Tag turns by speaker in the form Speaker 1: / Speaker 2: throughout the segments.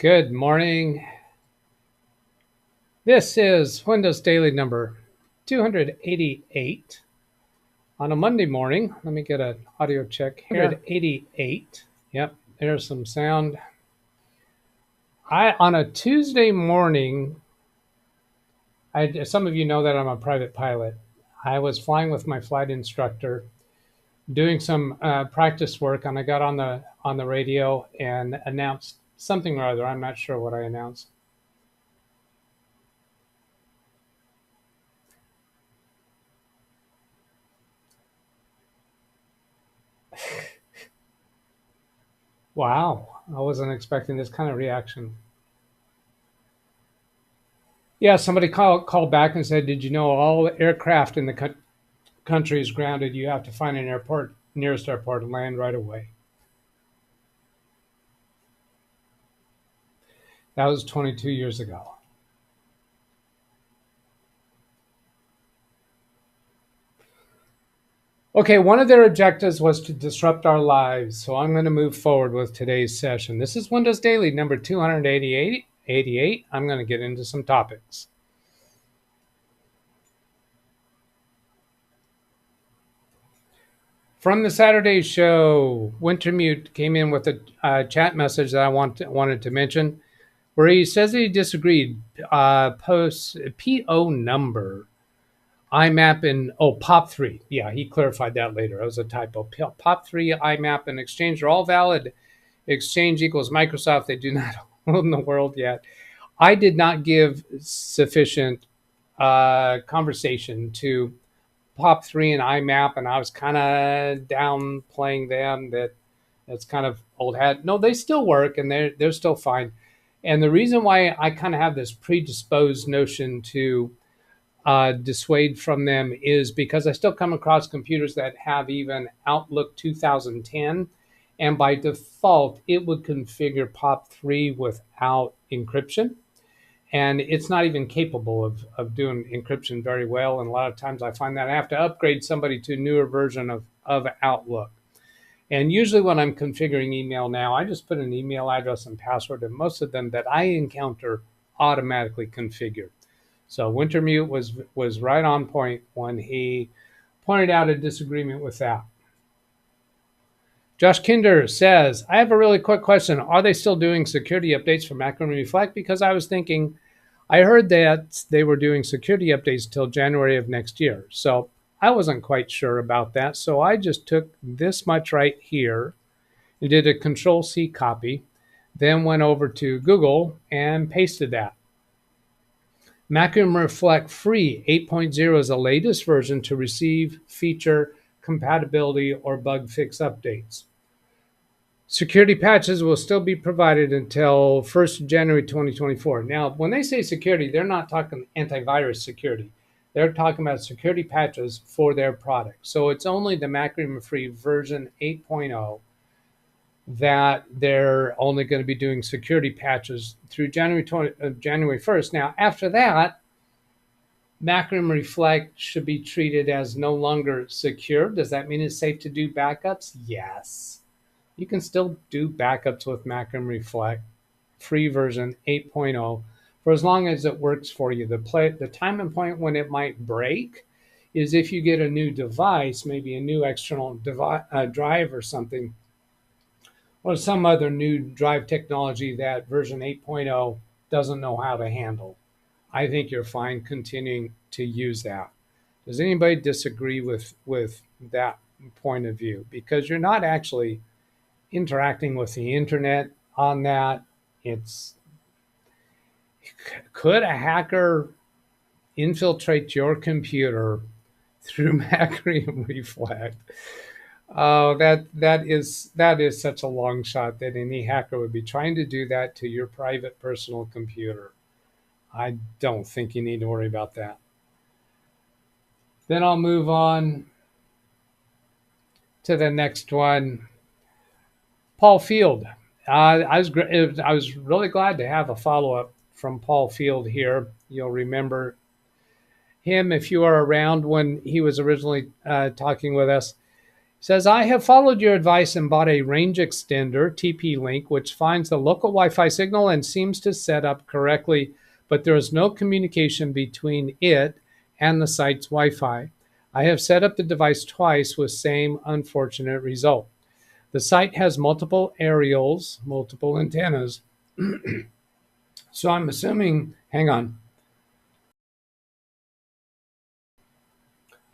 Speaker 1: Good morning. This is Windows Daily number 288 on a Monday morning. Let me get an audio check here. 288. Yep, there's some sound. On a Tuesday morning, some of you know that I'm a private pilot. I was flying with my flight instructor, doing some practice work, and I got on the radio and announced something or other. I'm not sure what I announced. Wow, I wasn't expecting this kind of reaction. Yeah, somebody called back and said, "Did you know all aircraft in the country is grounded? You have to find an airport, nearest airport, and land right away." That was 22 years ago. Okay, one of their objectives was to disrupt our lives, so I'm going to move forward with today's session. This is Windows Daily number 288. I'm going to get into some topics. From the Saturday show, Wintermute came in with a chat message that I wanted to mention, where he says that he disagreed. Posts PO number, IMAP and POP3. Yeah, he clarified that later. It was a typo. POP3, IMAP, and Exchange are all valid. Exchange equals Microsoft. They do not own the world yet. I did not give sufficient conversation to POP3 and IMAP, and I was kind of downplaying them. That's kind of old hat. No, they still work, and they're still fine. And the reason why I kind of have this predisposed notion to dissuade from them is because I still come across computers that have even Outlook 2010, and by default, it would configure POP3 without encryption. And it's not even capable of doing encryption very well. And a lot of times I find that I have to upgrade somebody to a newer version of Outlook. And usually when I'm configuring email now, I just put an email address and password, and most of them that I encounter automatically configured. So Wintermute was right on point when he pointed out a disagreement with that. Josh Kinder says, I have a really quick question. Are they still doing security updates for Mac and Reflect? Because I was thinking, I heard that they were doing security updates till January of next year. So I wasn't quite sure about that. So I just took this much right here and did a Control-C copy, then went over to Google and pasted that. Mac and Reflect Free 8.0 is the latest version to receive feature compatibility or bug fix updates. Security patches will still be provided until 1st January 2024. Now, when they say security, they're not talking antivirus security. They're talking about security patches for their product. So it's only the Mac and Free version 8.0 that they're only going to be doing security patches through January 1st. Now, after that, Mac and Reflect should be treated as no longer secure. Does that mean it's safe to do backups? Yes. You can still do backups with Mac and Reflect, free version 8.0, for as long as it works for you. The time and point when it might break is if you get a new device, maybe a new external drive or something, or some other new drive technology that version 8.0 doesn't know how to handle. I think you're fine continuing to use that. Does anybody disagree with that point of view? Because you're not actually interacting with the internet on that. Could a hacker infiltrate your computer through Mac and Reflect? Oh, that is such a long shot that any hacker would be trying to do that to your private personal computer. I don't think you need to worry about that. Then I'll move on to the next one. Paul Field. I was really glad to have a follow-up from Paul Field here. You'll remember him if you are around when he was originally talking with us. Says, I have followed your advice and bought a range extender, TP-Link, which finds the local Wi-Fi signal and seems to set up correctly, but there is no communication between it and the site's Wi-Fi. I have set up the device twice with same unfortunate result. The site has multiple aerials, multiple antennas. So I'm assuming, hang on.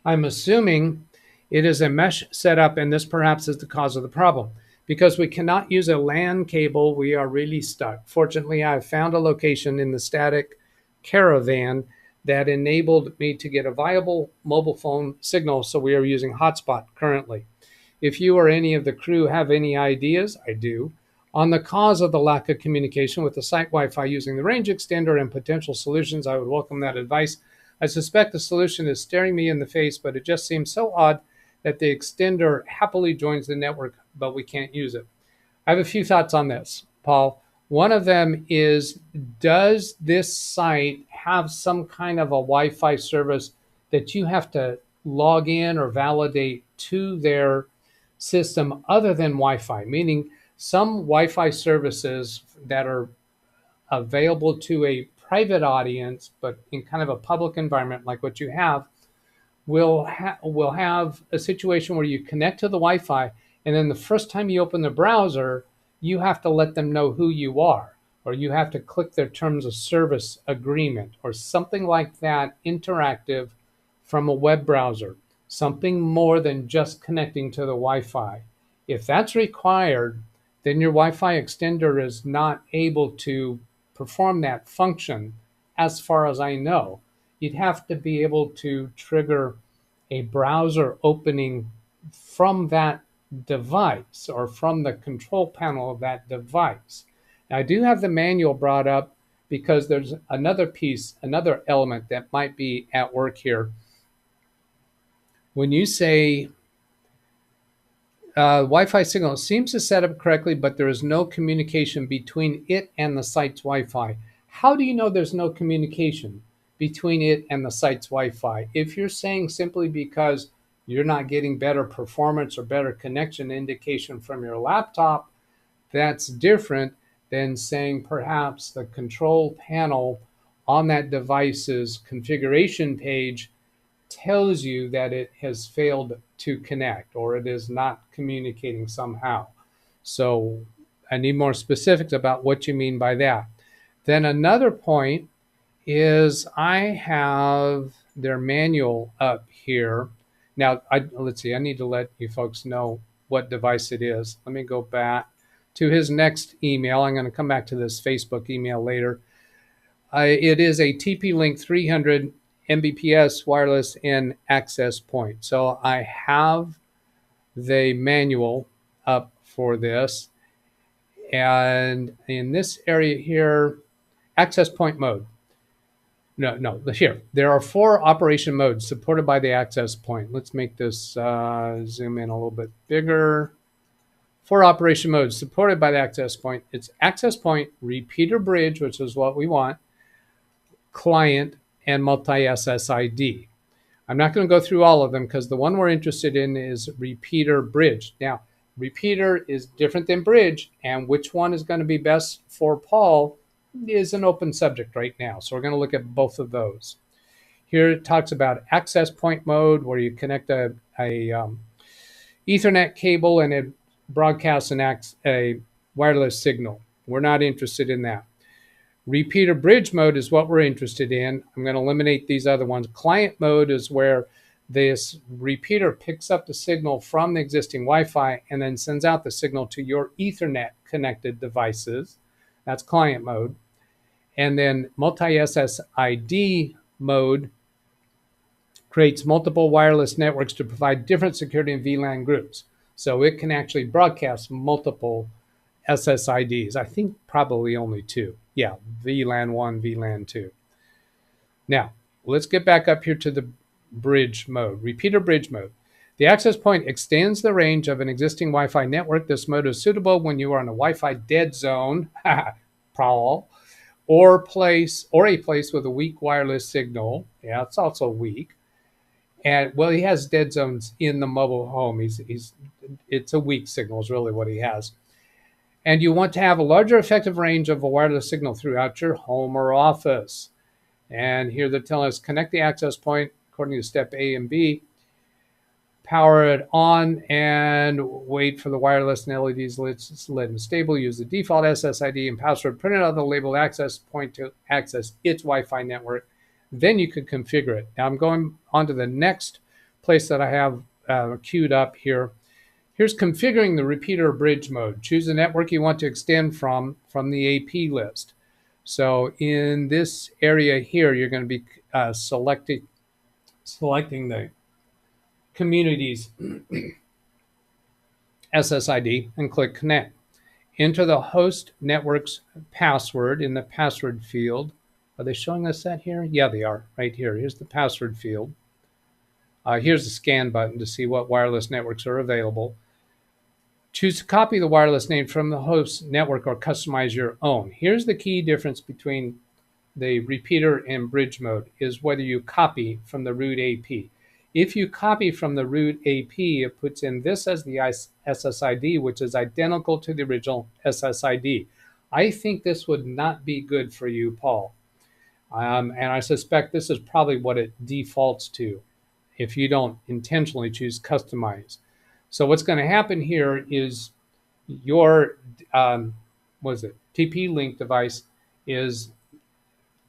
Speaker 1: I'm assuming it is a mesh setup, and this perhaps is the cause of the problem. Because we cannot use a LAN cable, we are really stuck. Fortunately, I've found a location in the static caravan that enabled me to get a viable mobile phone signal, so we are using hotspot currently. If you or any of the crew have any ideas, I do, on the cause of the lack of communication with the site Wi-Fi using the range extender and potential solutions, I would welcome that advice. I suspect the solution is staring me in the face, but it just seems so odd that the extender happily joins the network, but we can't use it. I have a few thoughts on this, Paul. One of them is, does this site have some kind of a Wi-Fi service that you have to log in or validate to their system other than Wi-Fi? Meaning some Wi-Fi services that are available to a private audience, but in kind of a public environment like what you have, will have a situation where you connect to the Wi-Fi, and then the first time you open the browser, you have to let them know who you are, or you have to click their terms of service agreement, or something like that, interactive from a web browser, something more than just connecting to the Wi-Fi. If that's required, then your Wi-Fi extender is not able to perform that function, as far as I know. You'd have to be able to trigger a browser opening from that device or from the control panel of that device. Now, I do have the manual brought up because there's another piece, another element that might be at work here. When you say Wi-Fi signal seems to set up correctly, but there is no communication between it and the site's Wi-Fi. How do you know there's no communication between it and the site's Wi-Fi? If you're saying simply because you're not getting better performance or better connection indication from your laptop, that's different than saying perhaps the control panel on that device's configuration page tells you that it has failed to connect or it is not communicating somehow. So I need more specifics about what you mean by that. Then another point is I have their manual up here. Now, let's see, I need to let you folks know what device it is. Let me go back to his next email. I'm going to come back to this Facebook email later. It is a TP-Link 300 Mbps wireless and access point. So I have the manual up for this. And in this area here, access point mode. No, here. There are 4 operation modes supported by the access point. Let's make this zoom in a little bit bigger. 4 operation modes supported by the access point. It's access point, repeater bridge, which is what we want, client, and multi-SSID. I'm not going to go through all of them because the one we're interested in is repeater bridge. Now, repeater is different than bridge, and which one is going to be best for Paul is an open subject right now. So we're going to look at both of those. Here it talks about access point mode, where you connect a Ethernet cable and it broadcasts a wireless signal. We're not interested in that. Repeater bridge mode is what we're interested in. I'm going to eliminate these other ones. Client mode is where this repeater picks up the signal from the existing Wi-Fi and then sends out the signal to your Ethernet connected devices. That's client mode. And then multi-SSID mode creates multiple wireless networks to provide different security and VLAN groups. So it can actually broadcast multiple SSIDs. I think probably only 2. Yeah, VLAN 1, VLAN 2. Now, let's get back up here to the bridge mode, repeater bridge mode. The access point extends the range of an existing Wi-Fi network. This mode is suitable when you are in a Wi-Fi dead zone, Paul, or a place with a weak wireless signal. Yeah, it's also weak. And well, he has dead zones in the mobile home. It's a weak signal is really what he has. And you want to have a larger effective range of a wireless signal throughout your home or office. And here they're telling us connect the access point according to step A and B, power it on, and wait for the wireless and LEDs lit and stable. Use the default SSID and password printed out of the labeled access point to access its Wi-Fi network. Then you can configure it. Now I'm going on to the next place that I have queued up here. Here's configuring the repeater bridge mode. Choose the network you want to extend from the AP list. So in this area here, you're going to be selecting the community's SSID and click connect. Enter the host network's password in the password field. Are they showing us that here? Yeah, they are right here. Here's the password field. Here's the scan button to see what wireless networks are available. Choose to copy the wireless name from the host network or customize your own. Here's the key difference between the repeater and bridge mode is whether you copy from the root AP. If you copy from the root AP, it puts in this as the SSID, which is identical to the original SSID. I think this would not be good for you, Paul. And I suspect this is probably what it defaults to if you don't intentionally choose customize. So what's going to happen here is your TP-Link device is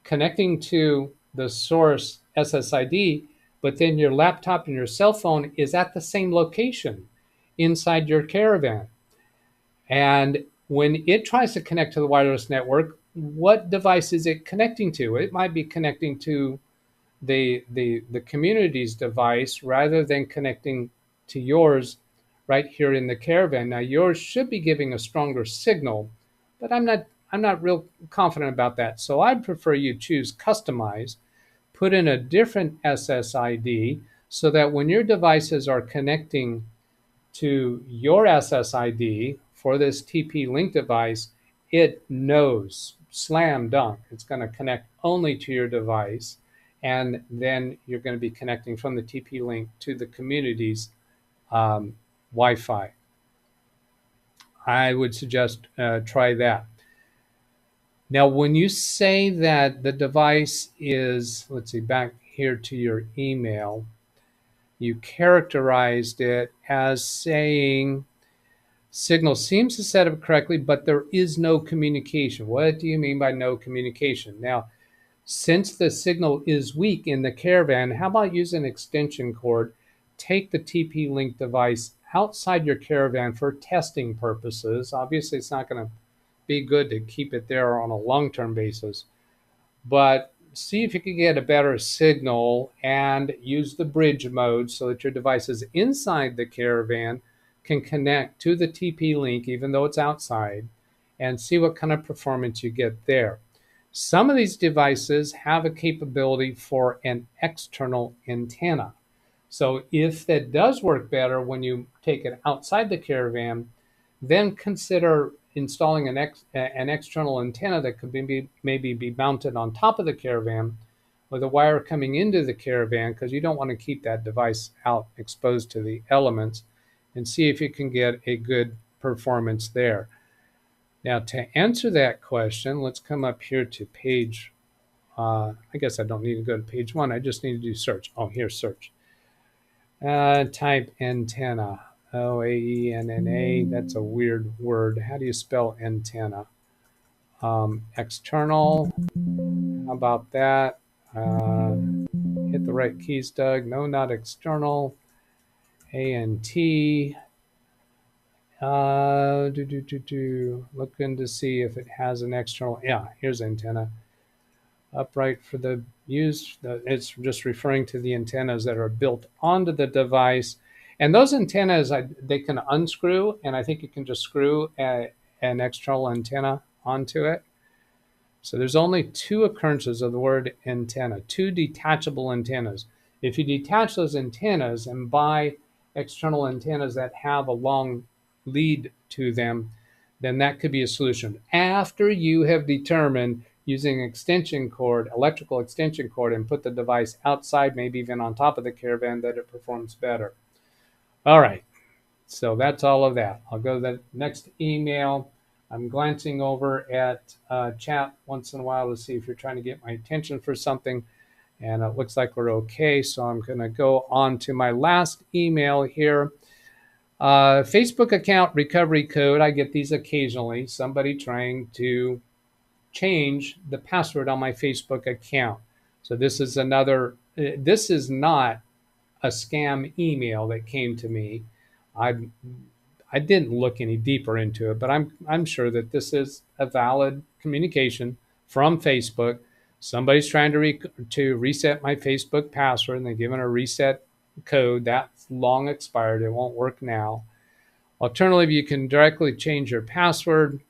Speaker 1: connecting to the source SSID, but then your laptop and your cell phone is at the same location inside your caravan. And when it tries to connect to the wireless network, what device is it connecting to? It might be connecting to the community's device rather than connecting to yours right here in the caravan. Now yours should be giving a stronger signal, but I'm not real confident about that. So I'd prefer you choose customize, put in a different SSID so that when your devices are connecting to your SSID for this TP-Link device, it knows, slam dunk, it's going to connect only to your device. And then you're going to be connecting from the TP-Link to the community's Wi-Fi. I would suggest try that. Now, when you say that the device is, let's see, back here to your email, you characterized it as saying, signal seems to set up correctly, but there is no communication. What do you mean by no communication? Now, since the signal is weak in the caravan, how about use an extension cord? Take the TP-Link device outside your caravan for testing purposes. Obviously, it's not going to be good to keep it there on a long-term basis, but see if you can get a better signal and use the bridge mode so that your devices inside the caravan can connect to the TP-Link even though it's outside, and see what kind of performance you get there. Some of these devices have a capability for an external antenna. So if that does work better when you take it outside the caravan, then consider installing an external antenna that could maybe be mounted on top of the caravan with a wire coming into the caravan, because you don't want to keep that device out exposed to the elements, and see if you can get a good performance there. Now, to answer that question, let's come up here to page, I guess I don't need to go to page 1. I just need to do search. Oh, here's search. Type antenna. O-A-E-N-N-A. That's a weird word. How do you spell antenna? External. How about that? Hit the right keys, Doug. No, not external. A-N-T. Looking to see if it has an external. Yeah, here's antenna. Upright for the use. It's just referring to the antennas that are built onto the device. And those antennas, they can unscrew, and I think you can just screw an external antenna onto it. So there's only 2 occurrences of the word antenna, 2 detachable antennas. If you detach those antennas and buy external antennas that have a long lead to them, then that could be a solution. After you have determined using extension cord, electrical extension cord, and put the device outside, maybe even on top of the caravan, that it performs better. All right, so that's all of that. I'll go to the next email. I'm glancing over at chat once in a while to see if you're trying to get my attention for something, and it looks like we're okay. So I'm going to go on to my last email here. Facebook account recovery code. I get these occasionally. Somebody trying to change the password on my Facebook account. So this is another, this is not a scam email that came to me. I didn't look any deeper into it, but I'm sure that this is a valid communication from Facebook. Somebody's trying to reset my Facebook password, and they're given a reset code that's long expired. It won't work now. Alternatively, you can directly change your password.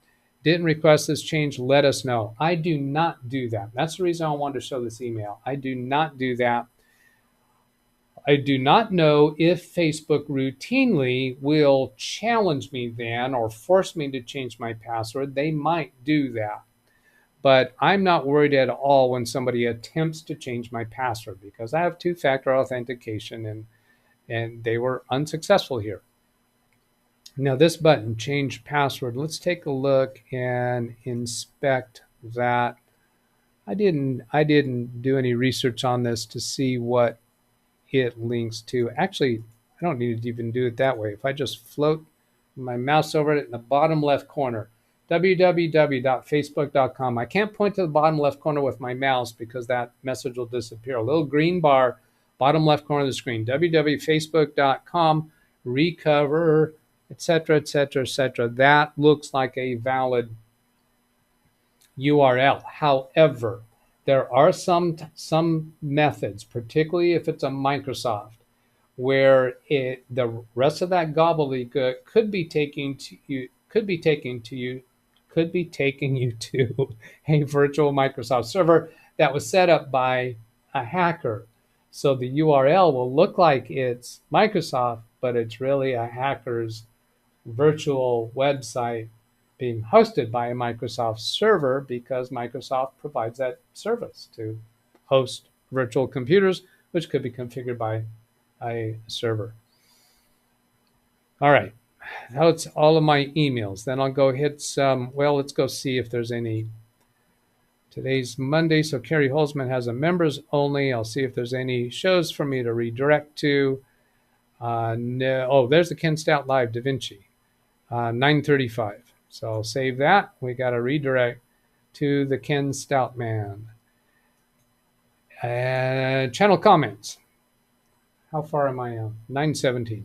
Speaker 1: Didn't request this change, let us know. I do not do that. That's the reason I wanted to show this email. I do not do that. I do not know if Facebook routinely will challenge me then or force me to change my password. They might do that. But I'm not worried at all when somebody attempts to change my password because I have two-factor authentication and they were unsuccessful here. Now this button, change password, let's take a look and inspect that. I didn't do any research on this to see what it links to. Actually, I don't need to even do it that way. If I just float my mouse over it in the bottom left corner, www.facebook.com. I can't point to the bottom left corner with my mouse because that message will disappear. A little green bar, bottom left corner of the screen, www.facebook.com, recover, etc., etc., etc. That looks like a valid URL. However, there are some methods, particularly if it's a Microsoft, where the rest of that gobbledygook could be taking you to a virtual Microsoft server that was set up by a hacker. So the URL will look like it's Microsoft, but it's really a hacker's virtual website being hosted by a Microsoft server because Microsoft provides that service to host virtual computers, which could be configured by a server. All right, that's all of my emails. Then I'll go hit some, well, let's go see if there's any. Today's Monday, so Carrie Holzman has a members only. I'll see if there's any shows for me to redirect to. No, oh, there's the Ken Stout Live Da Vinci, 9:35. So I'll save that. We got to redirect to the Ken Stout Man. Channel comments. How far am I on? 9:17.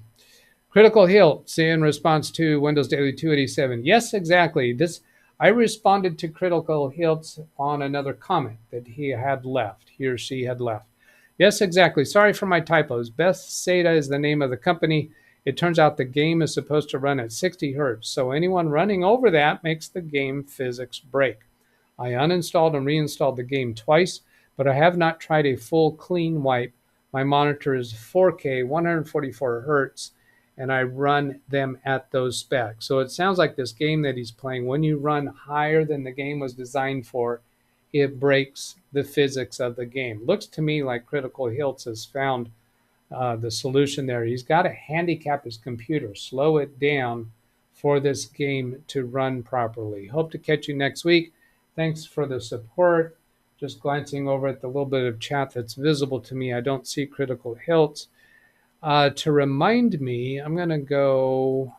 Speaker 1: Critical Hilts in response to Windows Daily 287. Yes, exactly. This I responded to Critical Hilts on another comment that he or she had left. Yes, exactly. Sorry for my typos. Bethsaida is the name of the company. It turns out the game is supposed to run at 60 hertz, so anyone running over that makes the game physics break. I uninstalled and reinstalled the game twice, but I have not tried a full clean wipe. My monitor is 4K, 144 hertz, and I run them at those specs. So it sounds like this game that he's playing, when you run higher than the game was designed for, it breaks the physics of the game. Looks to me like Critical Hilts has found the solution there. He's got to handicap his computer, slow it down for this game to run properly. Hope to catch you next week. Thanks for the support. Just glancing over at the little bit of chat that's visible to me, I don't see Critical Hilts. To remind me, I'm going to go,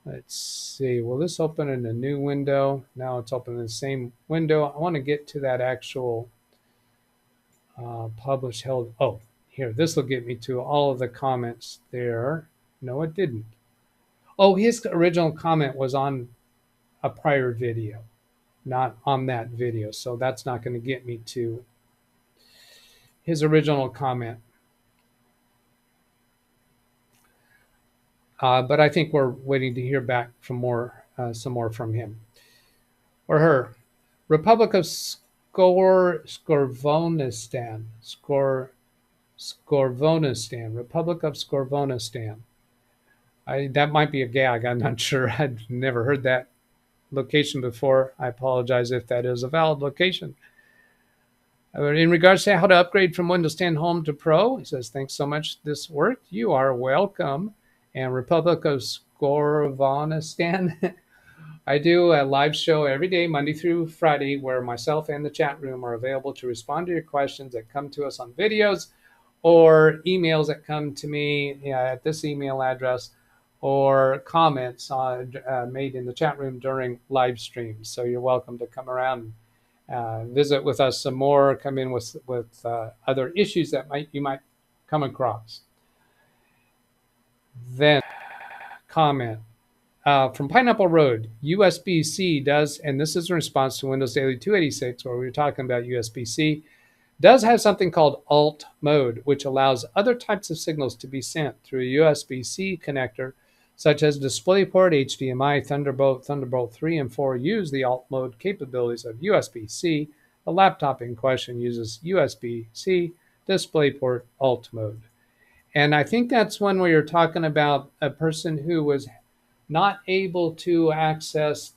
Speaker 1: let's see, will this open in a new window? Now it's open in the same window. I want to get to that actual published held. Oh, here, this will get me to all of the comments there. No, it didn't. Oh, his original comment was on a prior video, not on that video. So that's not going to get me to his original comment. But I think we're waiting to hear back from some more from him or her. Republic of Skorvonistan. Skorvonistan. Republic of Skorvonistan. That might be a gag. I'm not sure. I've never heard that location before. I apologize if that is a valid location. In regards to how to upgrade from Windows 10 Home to Pro, he says, thanks so much. This worked. You are welcome. And Republic of Skorvanistan, I do a live show every day, Monday through Friday, where myself and the chat room are available to respond to your questions that come to us on videos or emails that come to me at this email address, or comments made in the chat room during live streams. So you're welcome to come around and visit with us some more, come in with other issues that you might come across. Then comment. From Pineapple Road, USB-C does, and this is in response to Windows Daily 286, where we were talking about USB-C, does have something called alt mode, which allows other types of signals to be sent through a USB-C connector, such as DisplayPort, HDMI, Thunderbolt, Thunderbolt 3 and 4 use the alt mode capabilities of USB-C. The laptop in question uses USB-C, DisplayPort, alt mode. And I think that's when we were talking about a person who was not able to access,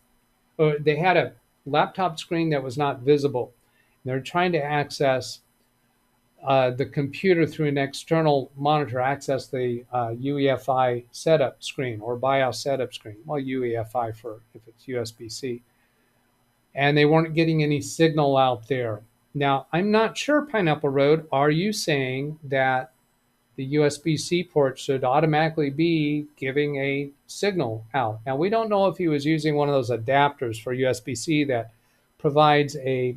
Speaker 1: or they had a laptop screen that was not visible. They're trying to access the computer through an external monitor, access the UEFI setup screen or BIOS setup screen. Well, UEFI for if it's USB-C. And they weren't getting any signal out there. Now, I'm not sure, Pineapple Road, are you saying that the USB-C port should automatically be giving a signal out? Now, we don't know if he was using one of those adapters for USB-C that provides a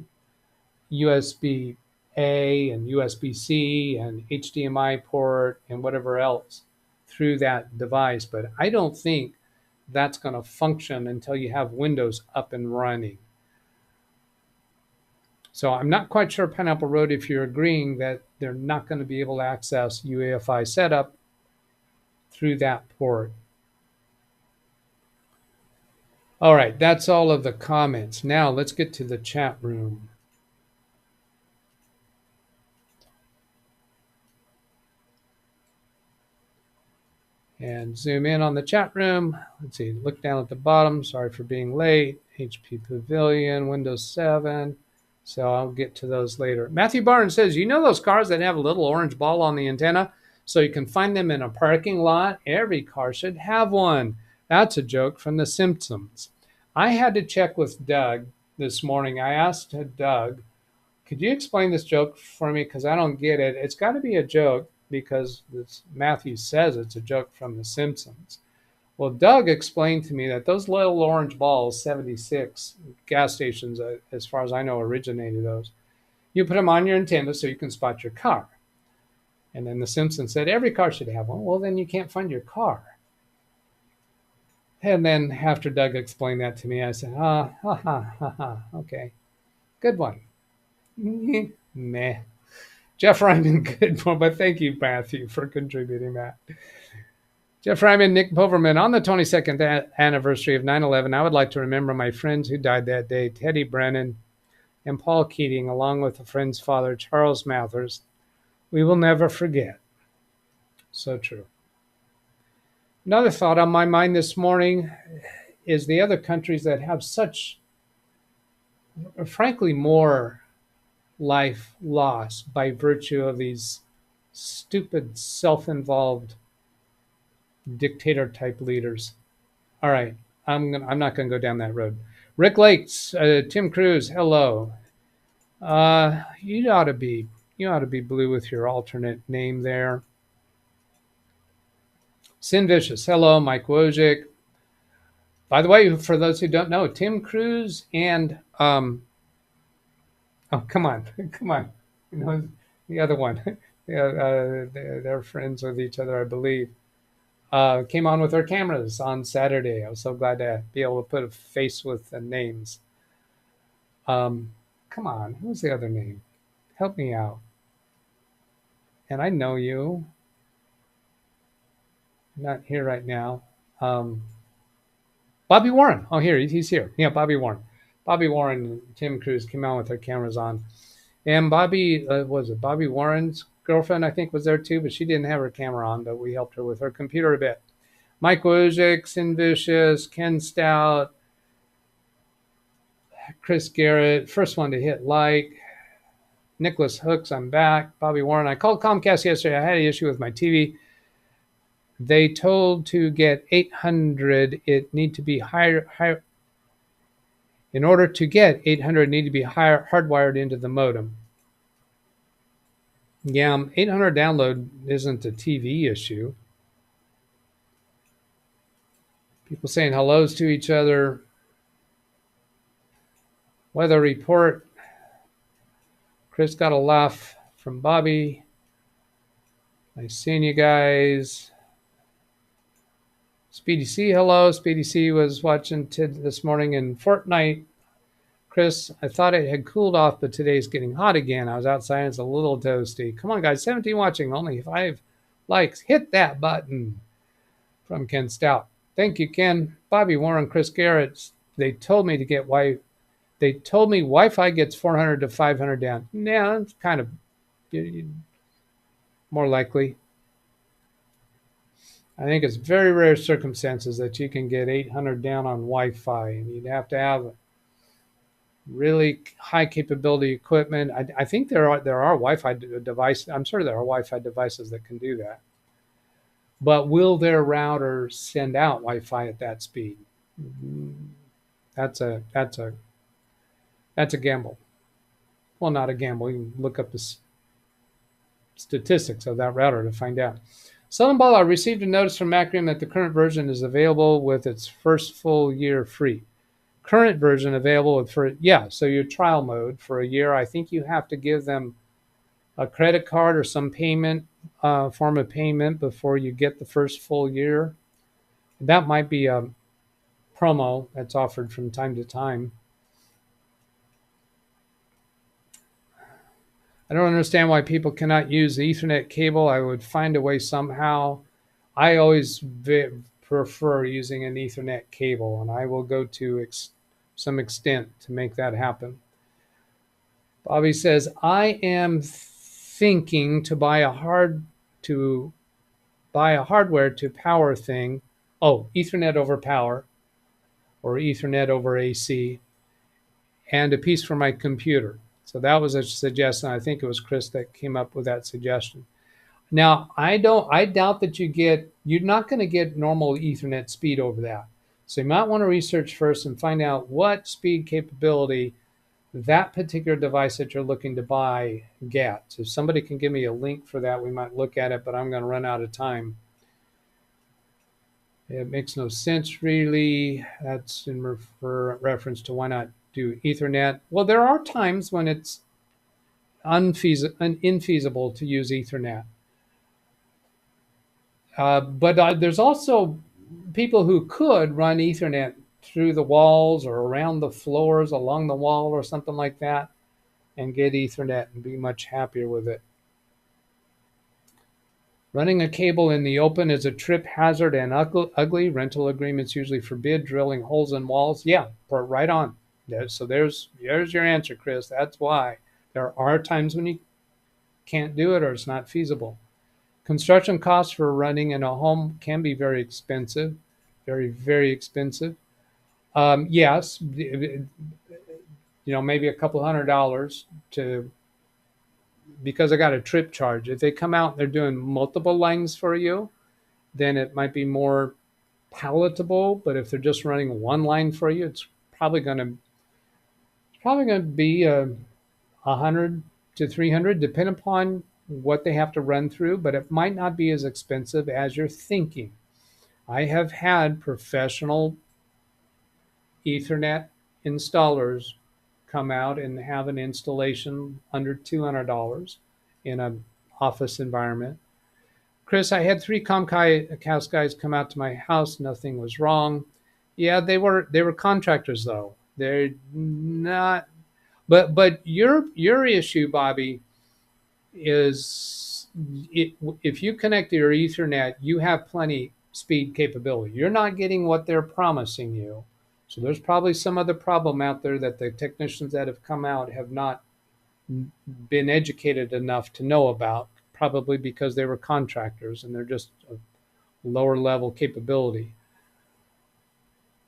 Speaker 1: USB-A and USB-C and HDMI port and whatever else through that device, but I don't think that's going to function until you have Windows up and running. So I'm not quite sure, Pineapple Road, if you're agreeing that they're not going to be able to access UEFI setup through that port. All right, that's all of the comments. Now let's get to the chat room. And zoom in on the chat room. Let's see, look down at the bottom. Sorry for being late. HP Pavilion, Windows 7. So I'll get to those later. Matthew Barnes says, you know those cars that have a little orange ball on the antenna so you can find them in a parking lot? Every car should have one. That's a joke from The Simpsons. I had to check with Doug this morning. I asked Doug, could you explain this joke for me? Because I don't get it. It's got to be a joke because Matthew says it's a joke from The Simpsons. Well, Doug explained to me that those little orange balls, 76 gas stations, as far as I know, originated those. You put them on your antenna so you can spot your car. And then The Simpsons said, every car should have one. Well, then you can't find your car. And then after Doug explained that to me, I said, okay, good one. Meh. Jeff Ryman, good one, but thank you, Matthew, for contributing that. Jeff Ryman, Nick Poverman, on the 22nd anniversary of 9/11, I would like to remember my friends who died that day, Teddy Brennan and Paul Keating, along with a friend's father, Charles Mathers. We will never forget. So true. Another thought on my mind this morning is the other countries that have such, frankly, more life loss by virtue of these stupid, self-involved dictator-type leaders. All right, I'm not going to go down that road. Rick Lakes, Tim Cruz, hello. You ought to be blue with your alternate name there. Sin Vicious, hello. Mike Wojcik. By the way, for those who don't know, Tim Cruz and oh, come on, you know the other one. Yeah, they're friends with each other, I believe. Came on with our cameras on Saturday. I was so glad to be able to put a face with the names. Come on, who's the other name? Help me out. And I know you. I'm not here right now. Bobby Warren. Oh, here, he's here. Yeah, Bobby Warren. Bobby Warren and Tim Cruz came on with their cameras on. And Bobby, was it Bobby Warren's girlfriend, I think, was there too, but she didn't have her camera on, but we helped her with her computer a bit. Mike Wojcik, Sin Vicious, Ken Stout, Chris Garrett, first one to hit like. Nicholas Hooks, I'm back. Bobby Warren, I called Comcast yesterday. I had an issue with my TV. They told to get 800, it need to be higher. In order to get 800, it need to be hardwired into the modem. Yeah, 800 download isn't a TV issue. People saying hellos to each other. Weather report. Chris got a laugh from Bobby. Nice seeing you guys. Speedy C, hello. Speedy C was watching this morning in Fortnite. Chris, I thought it had cooled off, but today's getting hot again. I was outside and it's a little toasty. Come on, guys. 17 watching, only 5 likes. Hit that button. From Ken Stout. Thank you, Ken. Bobby Warren, Chris Garrett. They told me to get They told me Wi-Fi gets 400 to 500 down. Yeah, that's kind of more likely. I think it's very rare circumstances that you can get 800 down on Wi-Fi, and you'd have to have really high capability equipment. I think there are Wi-Fi devices. I'm sure there are Wi-Fi devices that can do that. But will their router send out Wi-Fi at that speed? That's a gamble. Well, not a gamble. You can look up the statistics of that router to find out. Southern Ball, I received a notice from Macrium that the current version is available with its first full year free. Current version available with so your trial mode for a year. I think you have to give them a credit card or some payment form of payment before you get the first full year. That might be a promo that's offered from time to time. I don't understand why people cannot use the Ethernet cable. I would find a way somehow. I always prefer using an Ethernet cable, and I will go to some extent to make that happen. Bobby says, I am thinking to buy a hardware to power thing. Oh, Ethernet over power, or Ethernet over AC, and a piece for my computer. So that was a suggestion. I think it was Chris that came up with that suggestion. Now, I doubt that you're not going to get normal Ethernet speed over that. So you might want to research first and find out what speed capability that particular device that you're looking to buy gets. If somebody can give me a link for that, we might look at it, but I'm going to run out of time. It makes no sense, really. That's in reference to why not do Ethernet. Well, there are times when it's infeasible to use Ethernet. But there's also people who could run Ethernet through the walls or around the floors along the wall or something like that and get Ethernet and be much happier with it. Running a cable in the open is a trip hazard and ugly. Rental agreements usually forbid drilling holes in walls. Yeah, right on. So there's your answer, Chris. That's why. There are times when you can't do it or it's not feasible. Construction costs for running in a home can be very expensive, very, very expensive. Yes, maybe a couple $100 because I got a trip charge. If they come out and they're doing multiple lines for you, then it might be more palatable. But if they're just running one line for you, it's probably going to be 100 to 300, depending upon what they have to run through. But it might not be as expensive as you're thinking. I have had professional Ethernet installers come out and have an installation under $200 in an office environment. Chris, I had 3 Comcast guys come out to my house. Nothing was wrong. Yeah, they were contractors though. They're not. But your issue, Bobby, is if you connect to your Ethernet, you have plenty speed capability. You're not getting what they're promising you. So there's probably some other problem out there that the technicians that have come out have not been educated enough to know about, probably because they were contractors and they're just a lower level capability.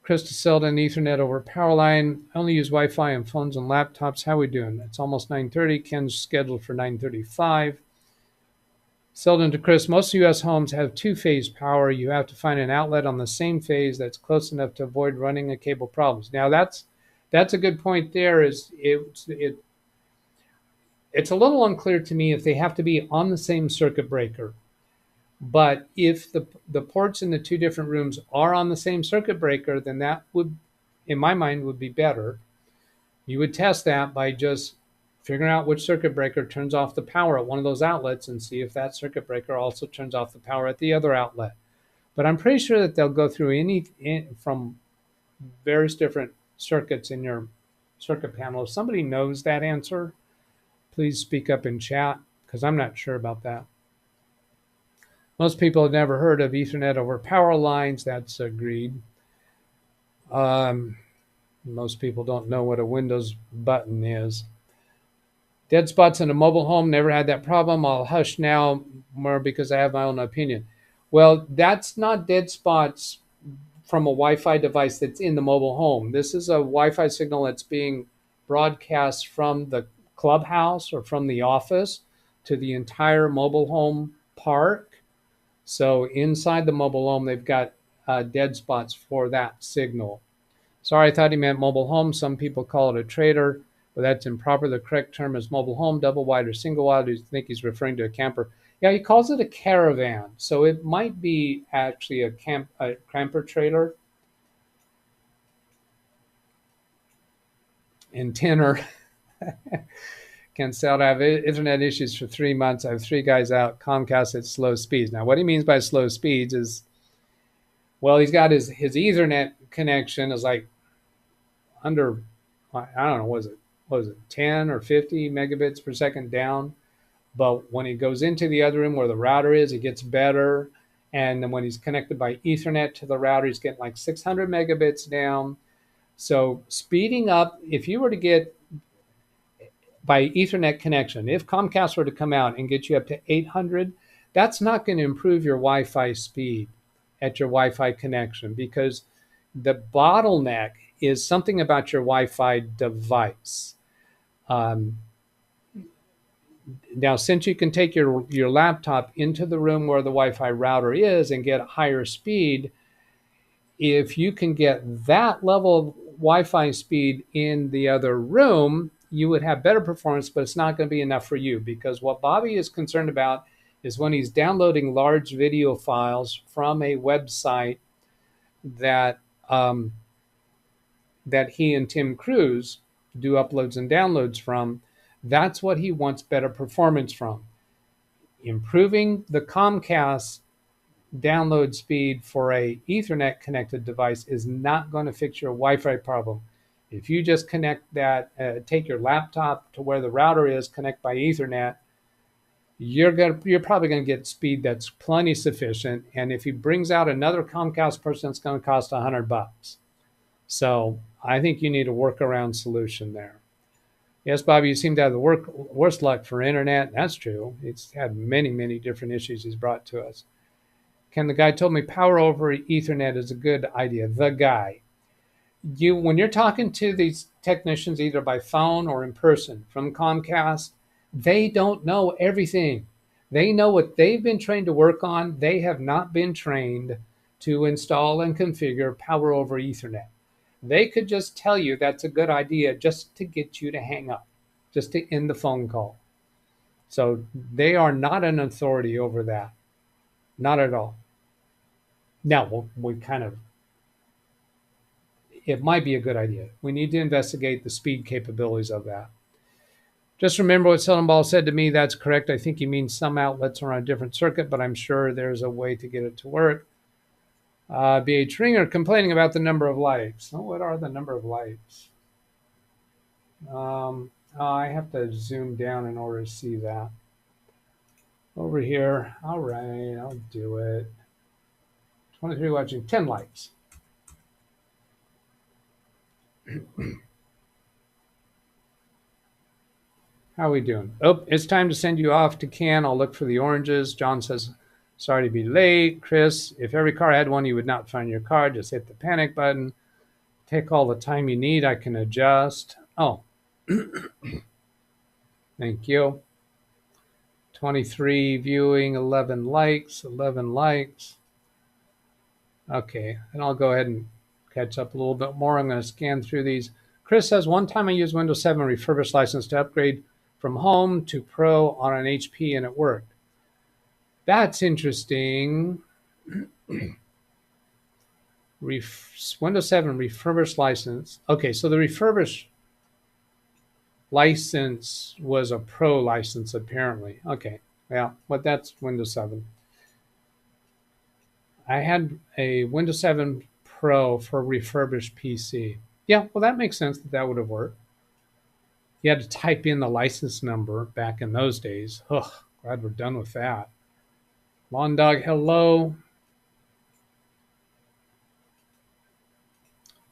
Speaker 1: Krista Selden, Ethernet over power line. I only use Wi-Fi on phones and laptops. How are we doing? It's almost 9:30. Ken's scheduled for 9:35. Selden to Chris, most U.S. homes have two-phase power. You have to find an outlet on the same phase that's close enough to avoid running a cable problems. Now that's a good point there. It's a little unclear to me if they have to be on the same circuit breaker. But if the ports in the two different rooms are on the same circuit breaker, then that would, in my mind, would be better. You would test that by just figuring out which circuit breaker turns off the power at one of those outlets and see if that circuit breaker also turns off the power at the other outlet. But I'm pretty sure that they'll go through from various different circuits in your circuit panel. If somebody knows that answer, please speak up in chat, because I'm not sure about that. Most people have never heard of Ethernet over power lines. That's agreed. Most people don't know what a Windows button is. Dead spots in a mobile home, never had that problem. I'll hush now more because I have my own opinion. Well, that's not dead spots from a Wi-Fi device that's in the mobile home. This is a Wi-Fi signal that's being broadcast from the clubhouse or from the office to the entire mobile home park. So inside the mobile home, they've got dead spots for that signal. Sorry, I thought he meant mobile home. Some people call it a trailer, but that's improper. The correct term is mobile home, double wide or single wide. I think he's referring to a camper. Yeah, he calls it a caravan. So it might be actually a camper trailer. And Tenor, Ken Seld, I have internet issues for 3 months. I have 3 guys out, Comcast at slow speeds. Now, what he means by slow speeds is, well, he's got his Ethernet connection is like under, I don't know, what was it 10 or 50 megabits per second down? But when he goes into the other room where the router is, it gets better. And then when he's connected by Ethernet to the router, he's getting like 600 megabits down. So speeding up, if you were to get by Ethernet connection, if Comcast were to come out and get you up to 800, that's not going to improve your Wi-Fi speed at your Wi-Fi connection, because the bottleneck is something about your Wi-Fi device. Now, since you can take your laptop into the room where the Wi-Fi router is and get higher speed, if you can get that level of Wi-Fi speed in the other room, you would have better performance, but it's not going to be enough for you, because what Bobby is concerned about is when he's downloading large video files from a website that that he and Tim Cruz do uploads and downloads from. That's what he wants better performance from. Improving the Comcast download speed for a Ethernet connected device is not going to fix your Wi-Fi problem. If you just connect that, take your laptop to where the router is, connect by Ethernet, you're probably going to get speed that's plenty sufficient. And if he brings out another Comcast person, it's going to cost $100. So I think you need a workaround solution there. Yes, Bobby, you seem to have the worst luck for internet. That's true. It's had many, many different issues he's brought to us. Ken, the guy told me power over Ethernet is a good idea. The guy. When you're talking to these technicians, either by phone or in person from Comcast, they don't know everything. They know what they've been trained to work on. They have not been trained to install and configure power over Ethernet. They could just tell you that's a good idea just to get you to hang up, just to end the phone call. So they are not an authority over that. Not at all. Now, it might be a good idea. We need to investigate the speed capabilities of that. Just remember what Seldenball said to me. That's correct. I think he means some outlets are on a different circuit, but I'm sure there's a way to get it to work. BH Ringer complaining about the number of likes. Oh, what are the number of likes? I have to zoom down in order to see that. Over here. All right, I'll do it. 23 watching, 10 likes. How are we doing? Oh, it's time to send you off to Ken. I'll look for the oranges. John says, sorry to be late. Chris, if every car had one, you would not find your car. Just hit the panic button. Take all the time you need. I can adjust. Oh, thank you. 23 viewing, 11 likes, 11 likes. Okay, and I'll go ahead and catch up a little bit more. I'm going to scan through these. Chris says, one time I used Windows 7 refurbished license to upgrade from home to Pro on an HP and it worked. That's interesting. Windows 7 refurbished license. Okay, so the refurbished license was a Pro license apparently. Okay, yeah, but that's Windows 7. I had a Windows 7 Pro for refurbished PC. Yeah, well, that makes sense that that would have worked. You had to type in the license number back in those days. Ugh, glad we're done with that. Lawn Dog, hello.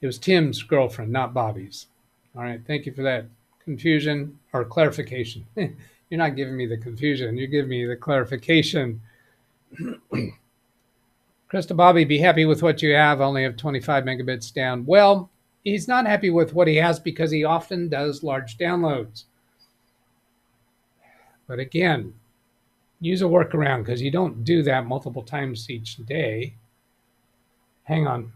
Speaker 1: It was Tim's girlfriend, not Bobby's. All right, thank you for that confusion or clarification. You're not giving me the confusion, you're giving me the clarification. Krista Bobby, be happy with what you have, only have 25 megabits down. Well, he's not happy with what he has because he often does large downloads. But again, use a workaround because you don't do that multiple times each day. Hang on.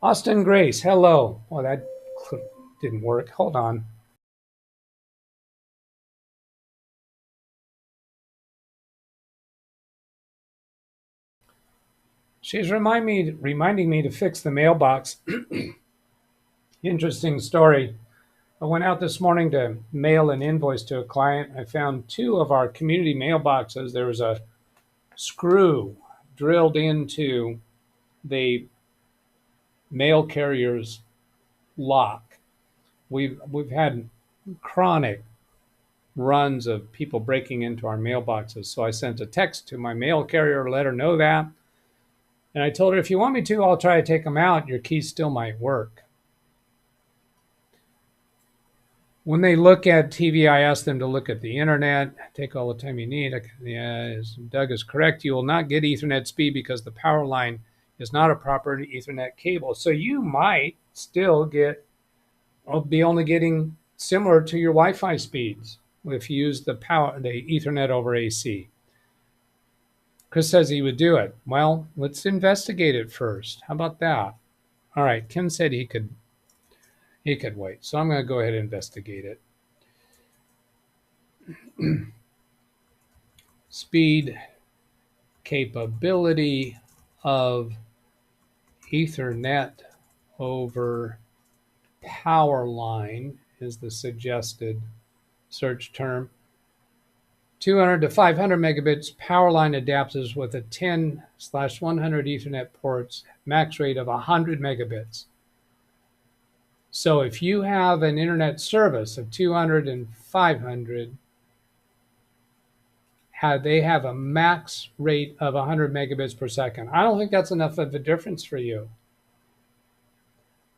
Speaker 1: Austin Grace, hello. Oh, that didn't work. Hold on. She's reminding me to fix the mailbox. Interesting story. I went out this morning to mail an invoice to a client. I found two of our community mailboxes. There was a screw drilled into the mail carrier's lock. We've had chronic runs of people breaking into our mailboxes. So I sent a text to my mail carrier to let her know that. And I told her, if you want me to, I'll try to take them out. Your keys still might work. When they look at TV, I ask them to look at the internet. Take all the time you need. Yeah, Doug is correct. You will not get Ethernet speed because the power line is not a proper Ethernet cable. So you might still be only getting similar to your Wi-Fi speeds if you use the Ethernet over AC. Chris says he would do it. Well, let's investigate it first. How about that? All right, Kim said he could wait. So I'm going to go ahead and investigate it. Speed capability of Ethernet over power line is the suggested search term. 200 to 500 megabits power line adapters with a 10/100 Ethernet ports, max rate of 100 megabits. So if you have an internet service of 200 and 500, they have a max rate of 100 megabits per second. I don't think that's enough of a difference for you.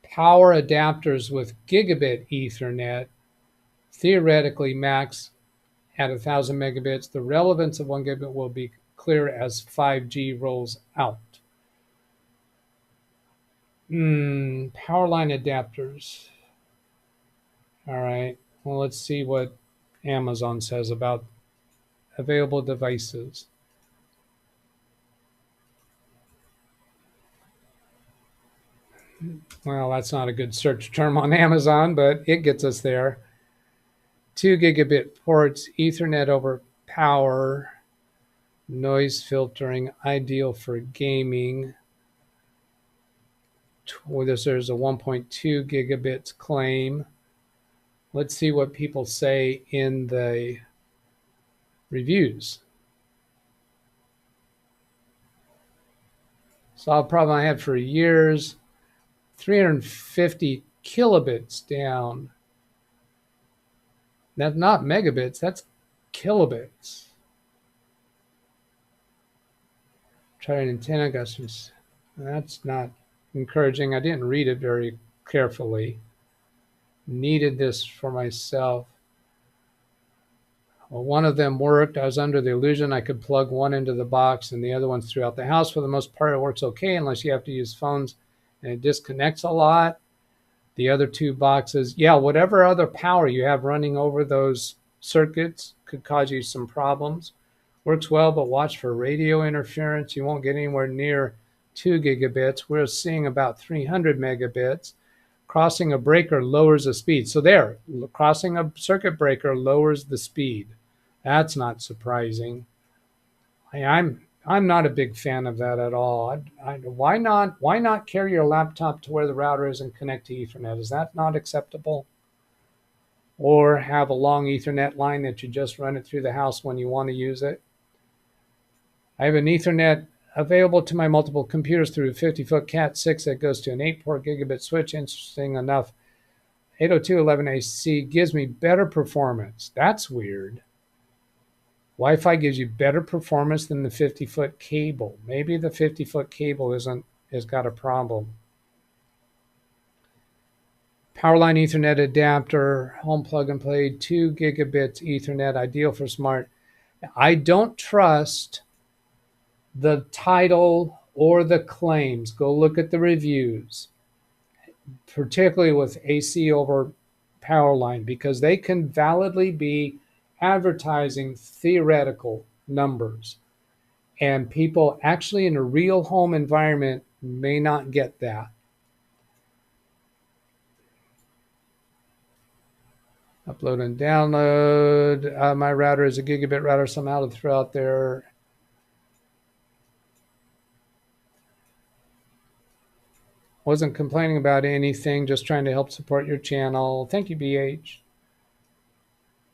Speaker 1: Power adapters with gigabit Ethernet theoretically max at 1,000 megabits. The relevance of 1 gigabit will be clear as 5G rolls out. Power line adapters. All right. Well, let's see what Amazon says about available devices. Well, that's not a good search term on Amazon, but it gets us there. 2 gigabit ports, Ethernet over power, noise filtering, ideal for gaming. There's a 1.2 gigabits claim. Let's see what people say in the reviews. Solved problem I had for years. 350 kilobits down. That's not megabits, that's kilobits. Try an antenna, Gus. That's not encouraging. I didn't read it very carefully. Needed this for myself. Well, one of them worked. I was under the illusion I could plug one into the box and the other ones throughout the house. For the most part, it works okay unless you have to use phones and it disconnects a lot. The other two boxes, yeah, whatever other power you have running over those circuits could cause you some problems. Works well, but watch for radio interference. You won't get anywhere near 2 gigabits. We're seeing about 300 megabits. Crossing a breaker lowers the speed. So there, crossing a circuit breaker lowers the speed. That's not surprising. I'm not a big fan of that at all. Why not carry your laptop to where the router is and connect to Ethernet? Is that not acceptable? Or have a long Ethernet line that you just run it through the house when you want to use it? I have an Ethernet available to my multiple computers through a 50-foot Cat6 that goes to an 8-port gigabit switch. Interesting enough, 802.11ac gives me better performance. That's weird. Wi-Fi gives you better performance than the 50-foot cable. Maybe the 50-foot cable has got a problem. Powerline Ethernet adapter, home plug and play, 2 gigabits Ethernet, ideal for smart. I don't trust the title or the claims. Go look at the reviews, particularly with AC over Powerline, because they can validly be advertising theoretical numbers. And people actually in a real home environment may not get that. Upload and download. My router is a gigabit router, somehow to throw out there. Wasn't complaining about anything, just trying to help support your channel. Thank you, BH.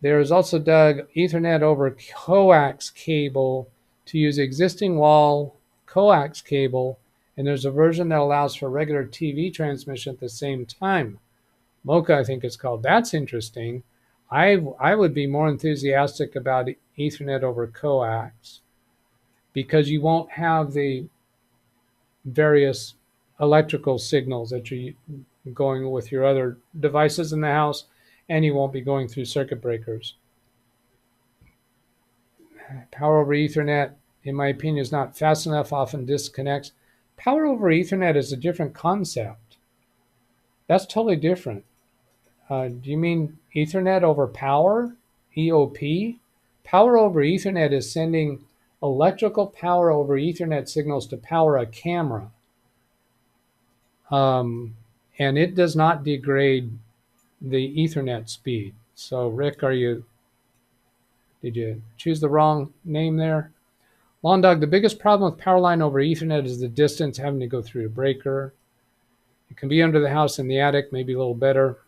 Speaker 1: There is also, Doug, Ethernet over coax cable to use existing wall coax cable, and there's a version that allows for regular TV transmission at the same time. Mocha, I think it's called. That's interesting. I would be more enthusiastic about Ethernet over coax because you won't have the various electrical signals that you're going with your other devices in the house, and you won't be going through circuit breakers. Power over Ethernet, in my opinion, is not fast enough, often disconnects. Power over Ethernet is a different concept. That's totally different. Do you mean Ethernet over power, EOP? Power over Ethernet is sending electrical power over Ethernet signals to power a camera. And it does not degrade the Ethernet speed. So Rick, did you choose the wrong name there? Lawn Dog, the biggest problem with Powerline over Ethernet is the distance having to go through a breaker. It can be under the house in the attic, maybe a little better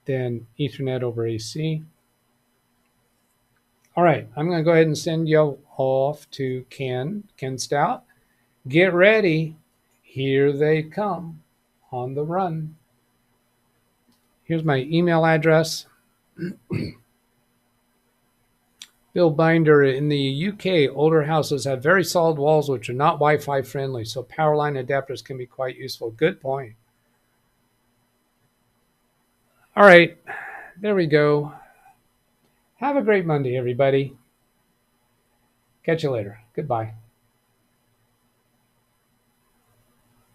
Speaker 1: than Ethernet over AC. All right, I'm going to go ahead and send you off to Ken Stout. Get ready. Here they come on the run. Here's my email address. Bill Binder, in the UK, older houses have very solid walls which are not Wi-Fi friendly, so Powerline adapters can be quite useful. Good point. All right, there we go. Have a great Monday, everybody. Catch you later. Goodbye.